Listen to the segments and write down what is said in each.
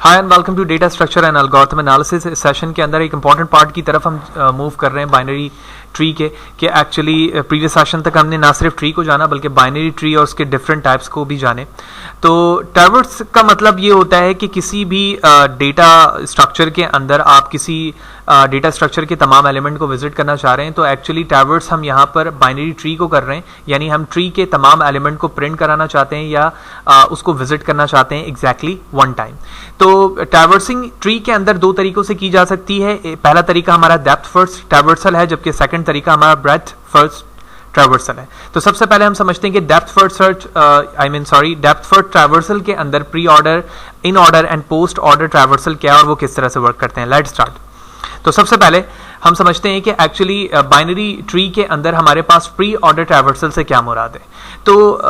Hi and welcome to data structure and algorithm analysis. इस session के अंदर एक इंपॉर्टेंट पार्ट की तरफ हम मूव कर रहे हैं बाइनरी ट्री के, कि एक्चुअली प्रीवियस सेशन तक हमने ना सिर्फ ट्री को जाना बल्कि बाइनरी ट्री और उसके डिफरेंट टाइप्स को भी जाने। तो ट्रैवर्स का मतलब ये होता है कि किसी भी डेटा स्ट्रक्चर के अंदर आप किसी डेटा स्ट्रक्चर के तमाम एलिमेंट को विजिट करना चाह रहे हैं, तो एक्चुअली ट्रैवर्स हम यहाँ पर बाइनरी ट्री को कर रहे हैं, यानी हम ट्री के तमाम एलिमेंट को प्रिंट कराना चाहते हैं या उसको विजिट करना चाहते हैं एग्जैक्टली वन टाइम। तो ट्रैवर्सिंग ट्री के अंदर दो तरीकों से की जा सकती है। पहला तरीका हमारा डेप्थ फर्स्ट ट्रैवर्सल है, जबकि सेकंड तरीका हमारा ब्रेड्थ फर्स्ट ट्रैवर्सल है। तो सबसे पहले हम समझते हैं कि डेप्थ फर्स्ट ट्रैवर्सल के अंदर pre order, in order and post order traversal क्या है और वो किस तरह से वर्क करते हैं। Let's start. तो सबसे पहले हम समझते हैं कि एक्चुअली बाइनरी ट्री के अंदर हमारे पास प्री ऑर्डर ट्रैवर्सल से क्या मुराद है। तो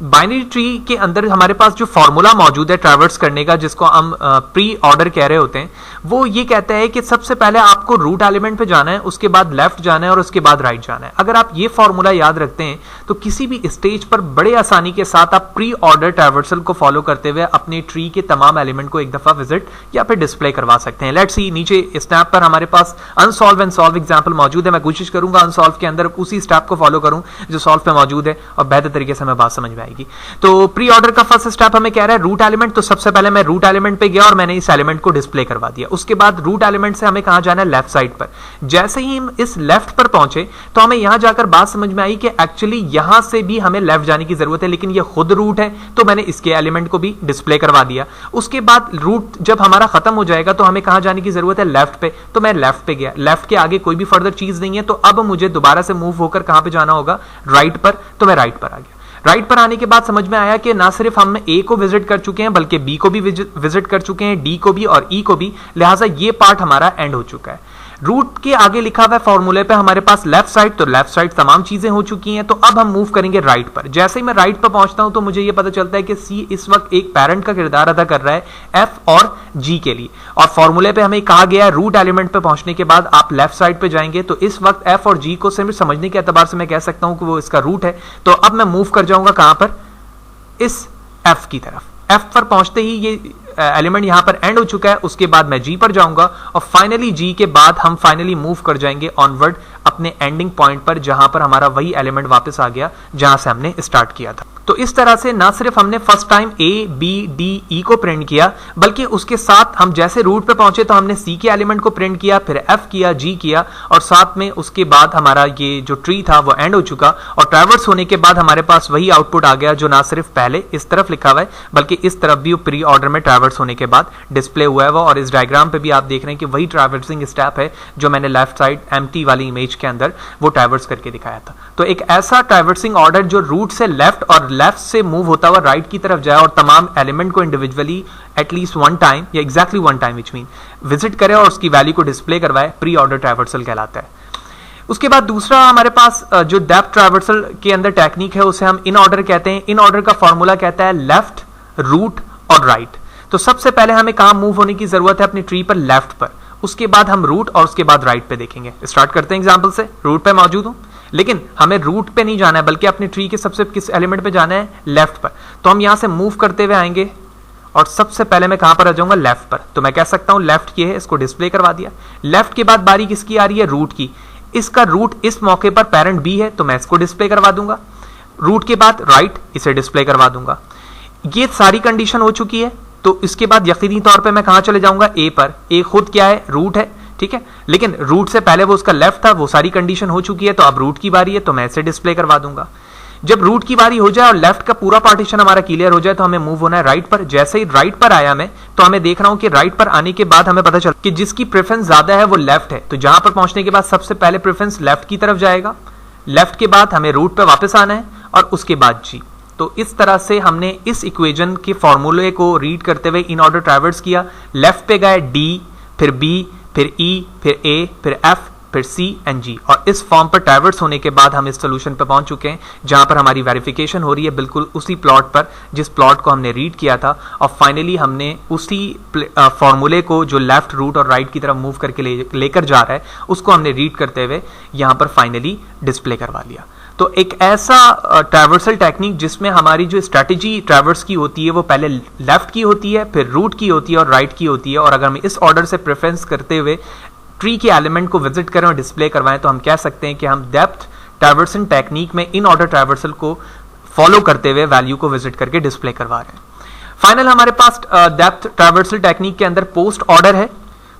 बाइनरी ट्री के अंदर हमारे पास जो फॉर्मूला मौजूद है ट्रैवर्स करने का, जिसको हम प्री ऑर्डर कह रहे होते हैं, वो ये कहता है कि सबसे पहले आपको रूट एलिमेंट पे जाना है, उसके बाद लेफ्ट जाना है और उसके बाद राइट जाना है। अगर आप ये फॉर्मूला याद रखते हैं तो किसी भी स्टेज पर बड़े आसानी के साथ आप प्री ऑर्डर ट्रैवर्सल को फॉलो करते हुए अपने ट्री के तमाम एलिमेंट को एक दफा विजिट या फिर डिस्प्ले करवा सकते हैं। लेट्स सी, नीचे स्नैप पर हमारे पास अनसॉल्व एंड सॉल्व एग्जांपल मौजूद है। मैं कोशिश करूंगा अनसॉल्व के अंदर उसी स्टेप को फॉलो करूं जो सॉल्व पे मौजूद है और बेहतर तरीके से हमें बात समझ में आएगी। तो प्री ऑर्डर का फर्स्ट स्टेप हमें कह रहा है रूट एलिमेंट। तो सबसे पहले मैं रूट एलिमेंट पे गया और मैंने इस एलिमेंट को डिस्प्ले करवा दिया। उसके बाद रूट एलिमेंट से हमें कहां जाना है, लेफ्ट साइड पर। जैसे ही हम इस लेफ्ट पर पहुंचे तो हमें यहां जाकर बात समझ में आई कि एक्चुअली यहां से भी हमें लेफ्ट जाने की जरूरत है, लेकिन ये खुद रूट है तो मैंने इसके एलिमेंट को भी डिस्प्ले करवा दिया। उसके बाद रूट जब हमारा खत्म हो जाएगा तो हमें कहां जाने की जरूरत है, लेफ्ट पे। तो मैं लेफ्ट पे गया, लेफ्ट के आगे कोई भी फर्दर चीज नहीं है, तो अब मुझे दोबारा से मूव होकर कहां पे जाना होगा, राइट पर। तो मैं राइट पर आ गया। राइट पर आने के बाद समझ में आया कि ना सिर्फ हम ए को विजिट कर चुके हैं बल्कि बी को भी विजिट कर चुके हैं, डी को भी और ई को भी, लिहाजा ये पार्ट हमारा एंड हो चुका है। रूट के आगे लिखा हुआ है फॉर्मूले पे हमारे पास लेफ्ट साइड, तो लेफ्ट साइड तमाम चीजें हो चुकी हैं। तो अब हम मूव करेंगे राइट पर। जैसे ही मैं राइट पर पहुंचता हूं तो मुझे यह पता चलता है कि सी इस वक्त एक पेरेंट का किरदार अदा कर रहा है एफ और जी के लिए, और फॉर्मूले पे हमें कहा गया है रूट एलिमेंट पे पहुंचने के बाद आप लेफ्ट साइड पे जाएंगे। तो इस वक्त एफ और जी को सिर्फ समझने के एतबार से मैं कह सकता हूं कि वो इसका रूट है। तो अब मैं मूव कर जाऊंगा कहां पर, इस एफ की तरफ। एफ पर पहुंचते ही ये एलिमेंट यहां पर एंड हो चुका है। उसके बाद मैं जी पर जाऊंगा और फाइनली जी के बाद हम फाइनली मूव कर जाएंगे ऑनवर्ड अपने एंडिंग पॉइंट पर, जहां पर हमारा वही एलिमेंट वापस आ गया जहां से हमने स्टार्ट किया था। तो इस तरह से ना सिर्फ हमने first time A B D E को प्रिंट किया, बल्कि उसके साथ हम जैसे रूट पे पहुंचे तो हमने सी के एलिमेंट को प्रिंट किया, फिर एफ किया, जी किया, और साथ में उसके बाद हमारा ये जो ट्री था वो एंड हो चुका। और ट्रैवर्स होने के बाद हमारे पास वही आउटपुट आ गया जो ना सिर्फ पहले इस तरफ लिखा हुआ है बल्कि इस तरफ भी प्री ऑर्डर में ट्रैवर्स होने के बाद डिस्प्ले हुआ है वो। और इस डायग्राम पे भी आप देख रहे हैं कि वही ट्रैवर्सिंग स्टेप है जो मैंने लेफ्ट साइड एम्प्टी वाली इमेज के अंदर वो ट्रैवर्स करके दिखाया था। तो एक ऐसा ट्रैवर्सिंग ऑर्डर जो रूट से लेफ्ट और लेफ्ट से मूव होता हुआ राइट की तरफ जाए और तमाम एलिमेंट को इंडिविजुअली एटलीस्ट वन टाइम या exactly one time which mean visit करे और उसकी वैल्यू को डिस्प्ले करवाए, प्री ऑर्डर ट्रैवर्सल कहलाता है। उसके बाद दूसरा हमारे पास जो डेप्थ ट्रैवर्सल के अंदर टेक्निक है उसे हम इन ऑर्डर कहते हैं। इन ऑर्डर का फॉर्मूला कहता है लेफ्ट, रूट और राइट। तो सबसे पहले हमें कहां मूव होने की जरूरत है, अपनी ट्री पर लेफ्ट पर। उसके बाद हम रूट और उसके बाद राइट पे देखेंगे। स्टार्ट करते हैं एग्जांपल से। रूट पे मौजूद हूं, लेकिन हमें रूट पे नहीं जाना है बल्कि अपनी ट्री के सबसे किस एलिमेंट पे जाना है, लेफ्ट पर। तो हम यहां से मूव करते हुए आएंगे और सबसे पहले मैं कहां पर आ जाऊंगा, लेफ्ट पर। तो मैं कह सकता हूं लेफ्ट ये है, इसको डिस्प्ले करवा दिया। लेफ्ट के बाद बारी किसकी आ रही है, रूट की। इसका रूट इस मौके पर पेरेंट बी है तो मैं इसको डिस्प्ले करवा दूंगा। रूट के बाद राइट, इसे डिस्प्ले करवा दूंगा। ये सारी कंडीशन हो चुकी है। तो इसके बाद यकीनी तौर पे मैं कहां चले जाऊंगा, ए पर। ए खुद क्या है, रूट है, ठीक है, लेकिन रूट से पहले वो उसका लेफ्ट था, वो सारी कंडीशन हो चुकी है। तो अब रूट की बारी है तो मैं इसे डिस्प्ले करवा दूंगा। जब रूट की बारी हो जाए और लेफ्ट का पूरा पार्टीशन हमारा क्लियर हो जाए तो हमें मूव होना है राइट पर। जैसे ही राइट पर आया मैं, तो हमें देख रहा हूं कि राइट पर आने के बाद हमें पता चला कि जिसकी प्रेफरेंस ज्यादा है वो लेफ्ट है। तो जहां पर पहुंचने के बाद सबसे पहले प्रेफरेंस लेफ्ट की तरफ जाएगा। लेफ्ट के बाद हमें रूट पर वापस आना है और उसके बाद जी। तो इस तरह से हमने इस इक्वेशन के फॉर्मूले को रीड करते हुए इन ऑर्डर ट्रैवर्स किया। लेफ्ट पे गए डी, फिर बी, फिर ई, फिर ए, फिर एफ, फिर सी एंड जी, और इस फॉर्म पर ट्रैवर्स होने के बाद हम इस सोल्यूशन पर पहुंच चुके हैं जहां पर हमारी वेरिफिकेशन हो रही है बिल्कुल उसी प्लॉट पर जिस प्लॉट को हमने रीड किया था। और फाइनली हमने उसी फॉर्मूले को जो लेफ्ट, रूट और राइट की तरफ मूव करके लेकर जा रहा है उसको हमने रीड करते हुए यहां पर फाइनली डिस्प्ले करवा लिया। तो एक ऐसा ट्रैवर्सल टेक्निक जिसमें हमारी जो स्ट्रैटेजी ट्रैवर्स की होती है वो पहले लेफ्ट की होती है, फिर रूट की होती है और राइट की होती है, और अगर हम इस ऑर्डर से प्रेफरेंस करते हुए ट्री के एलिमेंट को विजिट करें और डिस्प्ले करवाएं तो हम कह सकते हैं कि हम डेप्थ ट्रैवर्सल टेक्निक में इन ऑर्डर ट्रैवर्सल को फॉलो करते हुए वैल्यू को विजिट करके डिस्प्ले करवा रहे हैं। फाइनल हमारे पास डेप्थ ट्रैवर्सल टेक्निक के अंदर पोस्ट ऑर्डर है।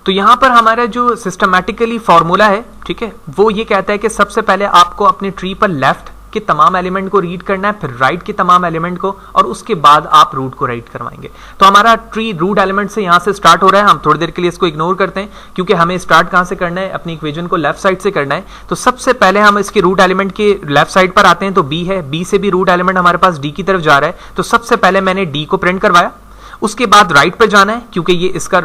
तो यहां पर हमारा जो सिस्टमैटिकली फॉर्मूला है, ठीक है, वो ये कहता है कि सबसे पहले आपको अपने ट्री पर लेफ्ट के तमाम एलिमेंट को रीड करना है, फिर राइट के तमाम एलिमेंट को, और उसके बाद आप रूट को रीड करवाएंगे। तो हमारा ट्री रूट एलिमेंट से यहां से स्टार्ट हो रहा है। हम थोड़ी देर के लिए इसको इग्नोर करते हैं क्योंकि हमें स्टार्ट कहां से करना है, अपनी इक्वेशन को लेफ्ट साइड से करना है। तो सबसे पहले हम इसके रूट एलिमेंट के लेफ्ट साइड पर आते हैं, तो बी है, बी से भी रूट एलिमेंट हमारे पास डी की तरफ जा रहा है। तो सबसे पहले मैंने डी को प्रिंट करवाया, उसके बाद राइट पर जाना है क्योंकि ये इसका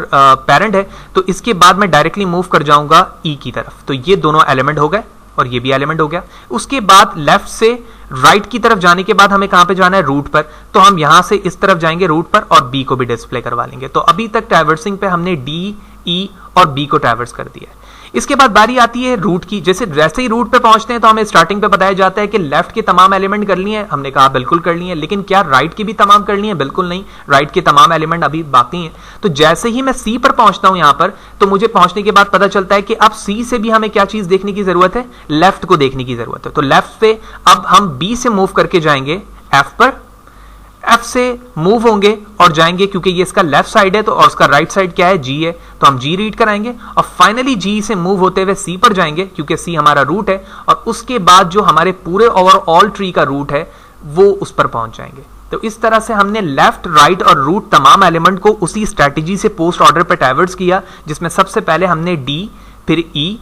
पेरेंट है। तो इसके बाद मैं डायरेक्टली मूव कर जाऊंगा ई की तरफ। तो ये दोनों एलिमेंट हो गए और ये भी एलिमेंट हो गया। उसके बाद लेफ्ट से राइट की तरफ जाने के बाद हमें कहां पे जाना है, रूट पर। तो हम यहां से इस तरफ जाएंगे रूट पर और बी को भी डिस्प्ले करवा लेंगे। तो अभी तक ट्रैवर्सिंग पे हमने डी, ई और बी को ट्रैवर्स कर दिया है। इसके बाद बारी आती है रूट की। जैसे ही रूट पे पहुंचते हैं तो हमें स्टार्टिंग पे बताया जाता है कि लेफ्ट के तमाम एलिमेंट कर लिए हैं। हमने कहा बिल्कुल कर लिए हैं, लेकिन क्या राइट की भी तमाम कर लिए हैं? बिल्कुल नहीं, राइट के तमाम एलिमेंट अभी बाकी हैं। तो जैसे ही मैं सी पर पहुंचता हूं यहां पर, तो मुझे पहुंचने के बाद पता चलता है कि अब सी से भी हमें क्या चीज देखने की जरूरत है, लेफ्ट को देखने की जरूरत है। तो लेफ्ट से अब हम बी से मूव करके जाएंगे एफ पर, एफ से मूव होंगे और जाएंगे क्योंकि ये इसका लेफ्ट साइड है, तो और उसका राइट साइड क्या है, जी है, तो हम जी रीड कराएंगे। और फाइनली जी से मूव होते हुए सी पर जाएंगे क्योंकि सी हमारा रूट है, और उसके बाद जो हमारे पूरे ओवरऑल ट्री का रूट है वो उस पर पहुंच जाएंगे। तो इस तरह से हमने लेफ्ट, राइट और रूट तमाम एलिमेंट को उसी स्ट्रैटेजी से पोस्ट ऑर्डर पर ट्रैवर्स किया, जिसमें सबसे पहले हमने डी, फिर ई,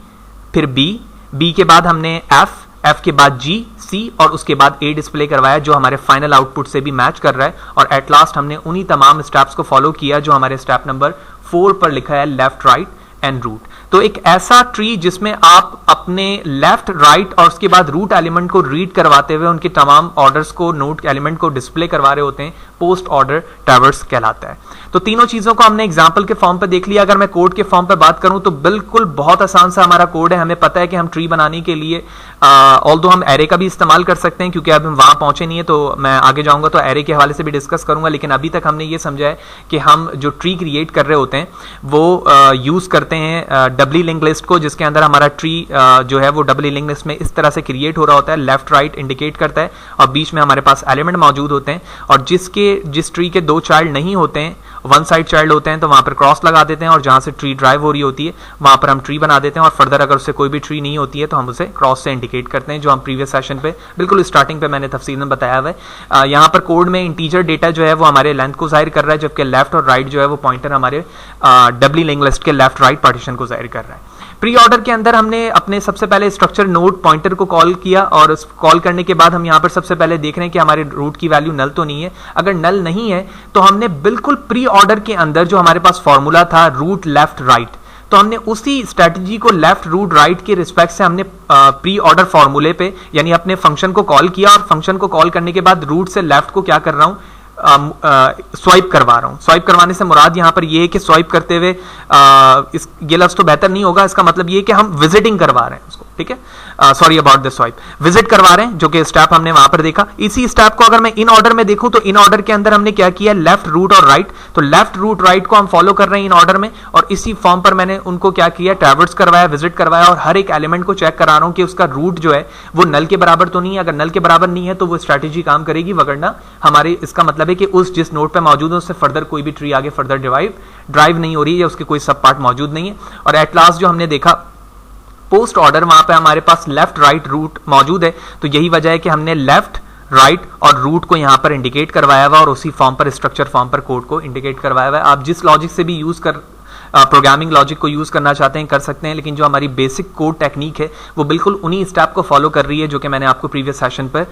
फिर बी, बी के बाद हमने एफ, एफ के बाद जी, सी और उसके बाद ए डिस्प्ले करवाया जो हमारे फाइनल आउटपुट से भी मैच कर रहा है। और एट लास्ट हमने उन्हीं तमाम स्टेप्स को फॉलो किया जो हमारे स्टेप नंबर 4 पर लिखा है, लेफ्ट, राइट एंड रूट। तो एक ऐसा ट्री जिसमें आप अपने लेफ्ट, राइट और उसके बाद रूट एलिमेंट को रीड करवाते हुए उनके तमाम ऑर्डर्स को, नोट एलिमेंट को डिस्प्ले करवा रहे होते हैं, पोस्ट ऑर्डर ट्रैवर्स कहलाता है। तो तीनों चीजों को हमने एग्जांपल के फॉर्म पे देख लिया। अगर मैं कोड के फॉर्म पे बात करूं तो बिल्कुल बहुत आसान सा हमारा कोड है। हमें पता है कि हम ट्री बनाने के लिए ऑल्दो हम एरे का भी इस्तेमाल कर सकते हैं, क्योंकि अब हम वहां पहुंचे नहीं है, तो मैं आगे जाऊंगा तो एरे के हवाले से भी डिस्कस करूंगा। लेकिन अभी तक हमने ये समझा है कि हम जो ट्री क्रिएट कर रहे होते हैं वो यूज करते हैं डबली लिंक लिस्ट को, जिसके अंदर हमारा ट्री जो है वो डबली लिंक लिस्ट में इस तरह से क्रिएट हो रहा होता है, लेफ्ट राइट इंडिकेट करता है और बीच में हमारे पास एलिमेंट मौजूद होते हैं। और जिस ट्री के 2 चाइल्ड नहीं होते हैं, वन साइड चाइल्ड होते हैं, तो वहां पर क्रॉस लगा देते हैं और जहां से ट्री ड्राइव हो रही होती है वहां पर हम ट्री बना देते हैं। और फर्दर अगर उससे कोई भी ट्री नहीं होती है तो हम उसे क्रॉस से इंडिकेट करते हैं, जो हम प्रीवियस सेशन पे बिल्कुल स्टार्टिंग पे मैंने तफसील में बताया हुआ है। यहाँ पर कोड में इंटीजर डेटा जो है वो हमारे लेंथ को जाहिर कर रहा है, जबकि लेफ्ट और राइट जो है वो पॉइंटर हमारे डबली लिंक लिस्ट के लेफ्ट राइट पार्टीशन को जाहिर कर रहा है। प्री ऑर्डर के अंदर हमने अपने सबसे पहले स्ट्रक्चर नोड पॉइंटर को कॉल किया, और उस कॉल करने के बाद हम यहाँ पर सबसे पहले देख रहे हैं कि हमारे रूट की वैल्यू नल तो नहीं है। अगर नल नहीं है तो हमने बिल्कुल प्री ऑर्डर के अंदर जो हमारे पास फॉर्मूला था रूट, लेफ्ट, राइट, तो हमने उसी स्ट्रेटजी को लेफ्ट, रूट, राइट के रिस्पेक्ट से हमने प्री ऑर्डर फॉर्मूले पे यानी अपने फंक्शन को कॉल किया, और फंक्शन को कॉल करने के बाद रूट से लेफ्ट को क्या कर रहा हूं, स्वाइप करवा रहा हूं। स्वाइप करवाने से मुराद यहां पर यह है कि स्वाइप करते हुए ये लफ्ज तो बेहतर नहीं होगा, इसका मतलब ये कि हम विजिटिंग करवा रहे हैं उसको, ठीक है, sorry about the swipe, visit करवा रहे हैं, जो कि स्टेप हमने वहां पर देखा। इसी स्टेप को अगर मैं इन ऑर्डर में देखूं तो इन ऑर्डर के अंदर हमने क्या किया, लेफ्ट, रूट और राइट। तो लेफ्ट, रूट, राइट को हम फॉलो कर रहे हैं इन ऑर्डर में, और इसी फॉर्म पर मैंने उनको क्या किया, ट्रैवर्स करवाया, विजिट करवाया, और हर एक एलिमेंट को चेक करा रहा हूं कि उसका रूट जो है वो नल के बराबर तो नहीं है। अगर नल के बराबर नहीं है तो वो स्ट्रैटेजी काम करेगी, वगरना हमारे इसका मतलब है कि उस जिस नोड पे मौजूद है उससे फर्दर कोई भी ट्री आगे फर्दर ड्राइव नहीं हो रही है, या उसके कोई सब पार्ट मौजूद नहीं है। और एट लास्ट जो हमने देखा पोस्ट ऑर्डर, वहां पे हमारे पास लेफ्ट, राइट, रूट मौजूद है। तो यही वजह है कि हमने लेफ्ट, राइट और रूट को यहां पर इंडिकेट करवाया हुआ, और उसी फॉर्म पर, स्ट्रक्चर फॉर्म पर कोड को इंडिकेट करवाया हुआ है। आप जिस लॉजिक से भी यूज कर प्रोग्रामिंग लॉजिक को यूज करना चाहते हैं कर सकते हैं, लेकिन जो हमारी बेसिक कोड टेक्निक है वो बिल्कुल उन्हीं स्टेप को फॉलो कर रही है जो कि मैंने आपको प्रीवियस सेशन पर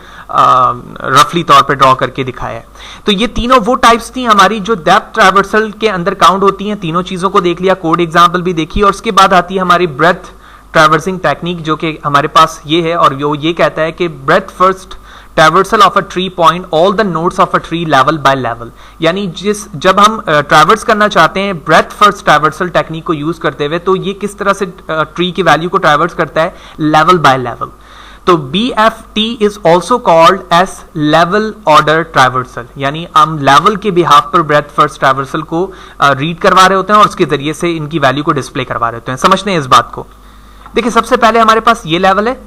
रफली तौर पे ड्रॉ करके दिखाया है। तो ये तीनों वो टाइप्स थी हमारी जो डेप्थ ट्रैवर्सल के अंदर काउंट होती हैं। तीनों चीजों को देख लिया, कोड एग्जाम्पल भी देखी, और उसके बाद आती है हमारी ब्रेथ ट्रैवर्सिंग टेक्निक, जो कि हमारे पास ये है, और वो ये कहता है कि breath first traversal of a tree point all the nodes of a tree level by level. यानी जब हम ट्रैवर्स करना चाहते हैं ब्रेथ फर्स्ट ट्रैवर्सल टेक्निक को यूज करते हुए, तो ये किस तरह से ट्री की वैल्यू को ट्रैवर्स करता है, लेवल बाय लेवल। तो BFT is also called S level order traversal, यानी हम लेवल के बिहाफ पर ब्रेथ फर्स्ट ट्रैवर्सल को रीड करवा रहे होते हैं और उसके जरिए से इनकी वैल्यू को डिस्प्ले करवा रहे होते हैं। समझते हैं इस बात को। देखिए सबसे पहले हमारे पास ये लेवल है,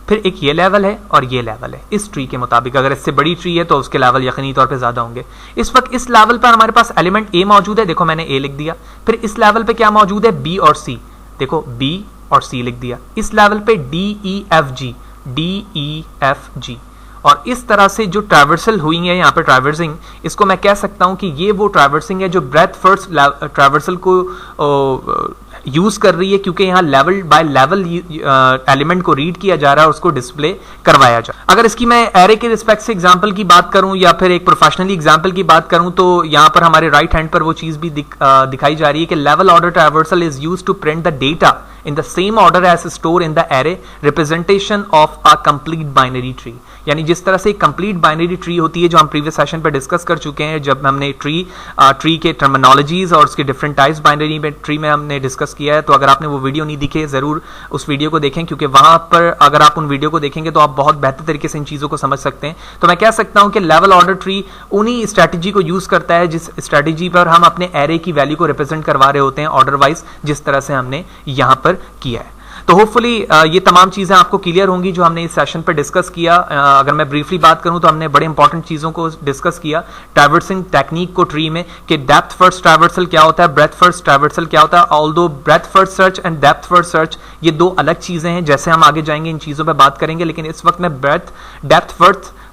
फिर एक ये लेवल है और ये लेवल है। इस ट्री के मुताबिक अगर इससे बड़ी ट्री है तो उसके लेवल यकीनी तौर पे ज्यादा होंगे। इस वक्त इस लेवल पर हमारे पास एलिमेंट ए मौजूद है, देखो मैंने ए लिख दिया। फिर इस लेवल पे क्या मौजूद है, बी और सी, देखो बी और सी लिख दिया। इस लेवल पे डी ई एफ जी। और इस तरह से जो ट्रैवर्सल हुई है यहाँ पे ट्रैवर्सिंग, इसको मैं कह सकता हूं कि ये वो ट्रैवर्सिंग है जो ब्रेथ फर्स्ट ट्रैवर्सल को यूज कर रही है, क्योंकि यहाँ लेवल बाय लेवल एलिमेंट को रीड किया जा रहा है और उसको डिस्प्ले करवाया जा रहा है। अगर इसकी मैं एरे के रिस्पेक्ट से एग्जांपल की बात करूं या फिर एक प्रोफेशनली एग्जांपल की बात करूं तो यहाँ पर हमारे राइट हैंड पर वो चीज भी दिखाई जा रही है कि level order traversal is used to print the data in the same order as stored in the array representation of a complete binary tree। यानी जिस तरह से एक कंप्लीट बाइनरी ट्री होती है जो हम प्रीवियस सेशन पे डिस्कस कर चुके हैं, जब हमने ट्री के टर्मिनोलॉजीज और उसके डिफरेंट टाइप्स बाइनरी में ट्री में हमने डिस्कस किया है। तो अगर आपने वो वीडियो नहीं दिखे जरूर उस वीडियो को देखें, क्योंकि वहां पर अगर आप उन वीडियो को देखेंगे तो आप बहुत बेहतर तरीके से इन चीजों को समझ सकते हैं। तो मैं कह सकता हूं कि लेवल ऑर्डर ट्री उन्हीं स्ट्रैटेजी को यूज करता है जिस स्ट्रैटेजी पर हम अपने एरे की वैल्यू को रिप्रेजेंट करवा रहे होते हैं ऑर्डर वाइज, जिस तरह से हमने यहां पर किया है। तो होपफुली ये तमाम चीजें आपको क्लियर होंगी जो हमने इस सेशन पर डिस्कस किया। अगर मैं ब्रीफली बात करूं तो हमने बड़े इंपॉर्टेंट चीजों को डिस्कस किया ट्रैवर्सिंग टेक्निक को ट्री में, कि डेप्थ फर्स्ट ट्रैवर्सल क्या होता है, ब्रेथ फर्स्ट ट्रैवर्सल क्या होता है। Although breath first search and depth first search ये दो अलग चीजें हैं, जैसे हम आगे जाएंगे इन चीजों पर बात करेंगे, लेकिन इस वक्त मैं डेप्थ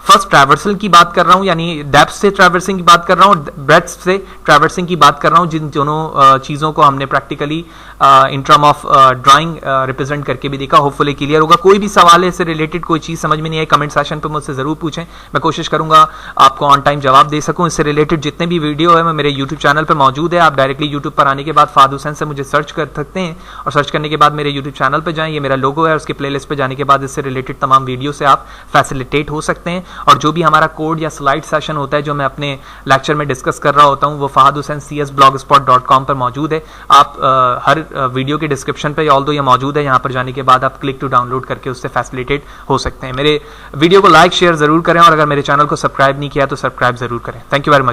फर्स्ट ट्रैवर्सल की बात कर रहा हूं, यानी डेप्थ से ट्रैवर्सिंग की बात कर रहा हूं, ब्रेथ से ट्रैवर्सिंग की बात कर रहा हूं। जिन दोनों चीजों को हमने practically in term of drawing represent करके भी देखा। होपफुली क्लियर होगा। कोई भी सवाल है इससे रिलेटेड, कोई चीज समझ में नहीं आई, कमेंट सेशन पे मुझसे जरूर पूछें, मैं कोशिश करूंगा आपको ऑन टाइम जवाब दे सकूं। इससे रिलेटेड जितने भी वीडियो है मेरे यूट्यूब चैनल पर मौजूद है। आप डायरेक्टली यूट्यूब पर आने के बाद फाद हुसैन से मुझे सर्च कर सकते हैं और सर्च करने के बाद मेरे यूट्यूब चैनल पर जाएं, ये मेरा लोगो है, उसके प्लेलिस्ट पर जाने के बाद इससे रिलेटेड तमाम वीडियो से आप फैसिलिटेट हो सकते हैं। और जो भी हमारा कोड या स्लाइड सेशन होता है जो मैं अपने लेक्चर में डिस्कस कर रहा होता हूं, वो fahadhusaincs.blogspot.com पर मौजूद है। आप हर वीडियो के डिस्क्रिप्शन पे ऑल्दो ये मौजूद है, यहां पर जाने के बाद आप क्लिक टू डाउनलोड करके उससे फैसिलिटेट हो सकते हैं। मेरे वीडियो को लाइक शेयर जरूर करें और अगर मेरे चैनल को सब्सक्राइब नहीं किया तो सब्सक्राइब जरूर करें। Thank you very much.